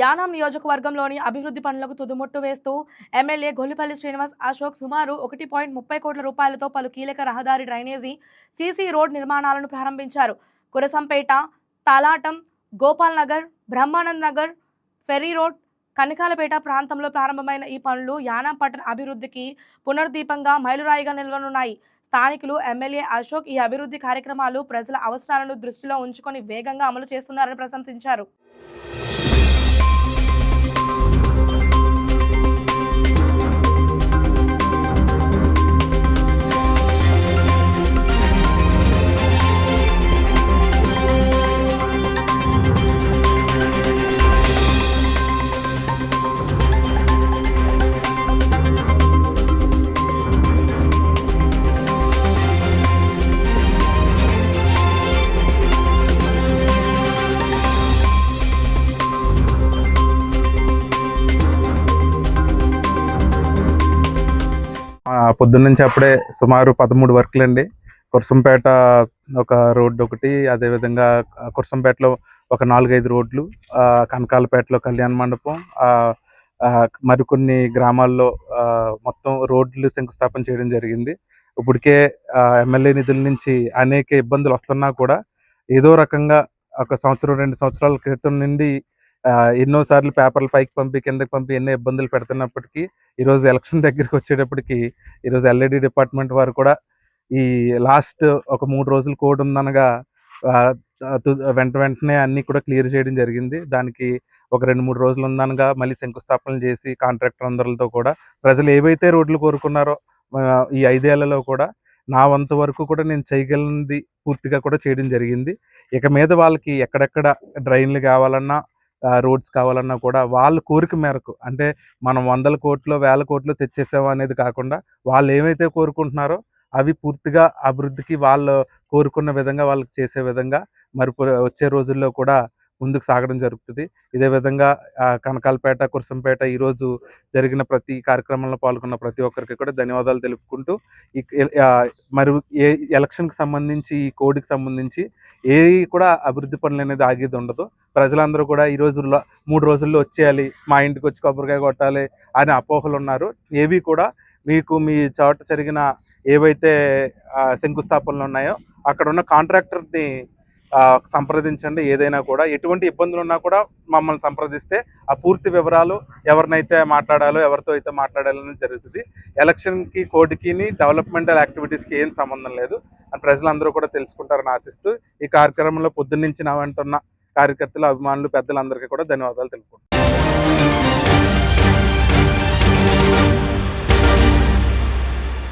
యానాం నియోజకవర్గంలోని అభివృద్ధి పనులకు తుదిముట్టు వేస్తూ ఎమ్మెల్యే గొల్లిపల్లి శ్రీనివాస్ అశోక్ సుమారు 1.30 కోట్ల రూపాయలతో పలు కీలక రహదారి, డ్రైనేజీ, సీసీ రోడ్ నిర్మాణాలను ప్రారంభించారు. కురసంపేట, తాలాటం, గోపాల్ నగర్, బ్రహ్మానంద్ నగర్, ఫెర్రీ రోడ్, కనికాలపేట ప్రాంతంలో ప్రారంభమైన ఈ పనులు యానాం పట్టణ అభివృద్ధికి పునర్దీపంగా మైలురాయిగా నిలవనున్నాయి. స్థానికులు ఎమ్మెల్యే అశోక్ ఈ అభివృద్ధి కార్యక్రమాలు ప్రజల అవసరాలను దృష్టిలో ఉంచుకొని వేగంగా అమలు చేస్తున్నారని ప్రశంసించారు. పొద్దున్నుంచి అప్పుడే సుమారు 13 వర్క్లండి. కురసంపేట ఒక రోడ్డు ఒకటి, అదేవిధంగా కురసంపేటలో ఒక 4-5 రోడ్లు, కనకాలపేటలో కళ్యాణ మండపం, మరికొన్ని గ్రామాల్లో మొత్తం రోడ్లు శంకుస్థాపన చేయడం జరిగింది. ఇప్పటికే ఎమ్మెల్యే నిధుల నుంచి అనేక ఇబ్బందులు వస్తున్నా కూడా ఏదో రకంగా ఒక సంవత్సరం 2 సంవత్సరాల క్రితం నుండి ఎన్నోసార్లు పేపర్లు పైకి పంపి కిందకి పంపి ఎన్నో ఇబ్బందులు పెడుతున్నప్పటికీ ఈరోజు ఎలక్షన్ దగ్గరికి వచ్చేటప్పటికి ఈరోజు ఎల్ఐడి డిపార్ట్మెంట్ వారు కూడా ఈ లాస్ట్ ఒక 3 రోజులు కోడ్ ఉందనగా వెంటనే అన్నీ కూడా క్లియర్ చేయడం జరిగింది. దానికి ఒక 2-3 రోజులు ఉందనగా మళ్ళీ శంకుస్థాపనలు చేసి కాంట్రాక్టర్ అందరితో కూడా ప్రజలు ఏవైతే రోడ్లు కోరుకున్నారో ఈ 5 ఏళ్లలో కూడా నా వంతు వరకు కూడా నేను చేయగలిగింది పూర్తిగా కూడా చేయడం జరిగింది. ఇక మీద వాళ్ళకి ఎక్కడెక్కడ డ్రైన్లు కావాలన్నా, రోడ్స్ కావాలన్నా కూడా వాళ్ళ కోరిక మేరకు, అంటే మనం 100 కోట్లు 1000 కోట్లు తెచ్చేసాము అనేది కాకుండా వాళ్ళు ఏమైతే కోరుకుంటున్నారో అవి పూర్తిగా అభివృద్ధికి వాళ్ళు కోరుకున్న విధంగా వాళ్ళకి చేసే విధంగా మరి వచ్చే రోజుల్లో కూడా ముందుకు సాగడం జరుగుతుంది. ఇదే విధంగా కనకాలపేట, కురసంపేట ఈరోజు జరిగిన ప్రతి కార్యక్రమంలో పాల్గొన్న ప్రతి ఒక్కరికి కూడా ధన్యవాదాలు తెలుపుకుంటూ మరి ఏ ఎలక్షన్కి సంబంధించి, ఈ కోడ్కి సంబంధించి ఏవి కూడా అభివృద్ధి పనులు అనేది ఆగేది ఉండదు. ప్రజలందరూ కూడా ఈ రోజుల్లో 3 రోజుల్లో వచ్చేయాలి, మా ఇంటికి వచ్చి కొబ్బరికాయ కొట్టాలి అనే అపోహలు ఉన్నారు. ఏవి కూడా మీకు మీ చోట జరిగిన ఏవైతే శంకుస్థాపనలు ఉన్నాయో అక్కడ ఉన్న కాంట్రాక్టర్ని సంప్రదించండి. ఏదైనా కూడా ఎటువంటి ఇబ్బందులు ఉన్నా కూడా మమ్మల్ని సంప్రదిస్తే ఆ పూర్తి వివరాలు ఎవరినైతే మాట్లాడాలో, ఎవరితో అయితే మాట్లాడాలని జరుగుతుంది. ఎలక్షన్కి, కోడ్కి, డెవలప్మెంటల్ యాక్టివిటీస్కి ఏం సంబంధం లేదు అని ప్రజలందరూ కూడా తెలుసుకుంటారని ఆశిస్తూ ఈ కార్యక్రమంలో పొద్దున్నుంచి నా వెంట ఉన్న కార్యకర్తలు, అభిమానులు, పెద్దలందరికీ కూడా ధన్యవాదాలు తెలుపుకుంటున్నాను.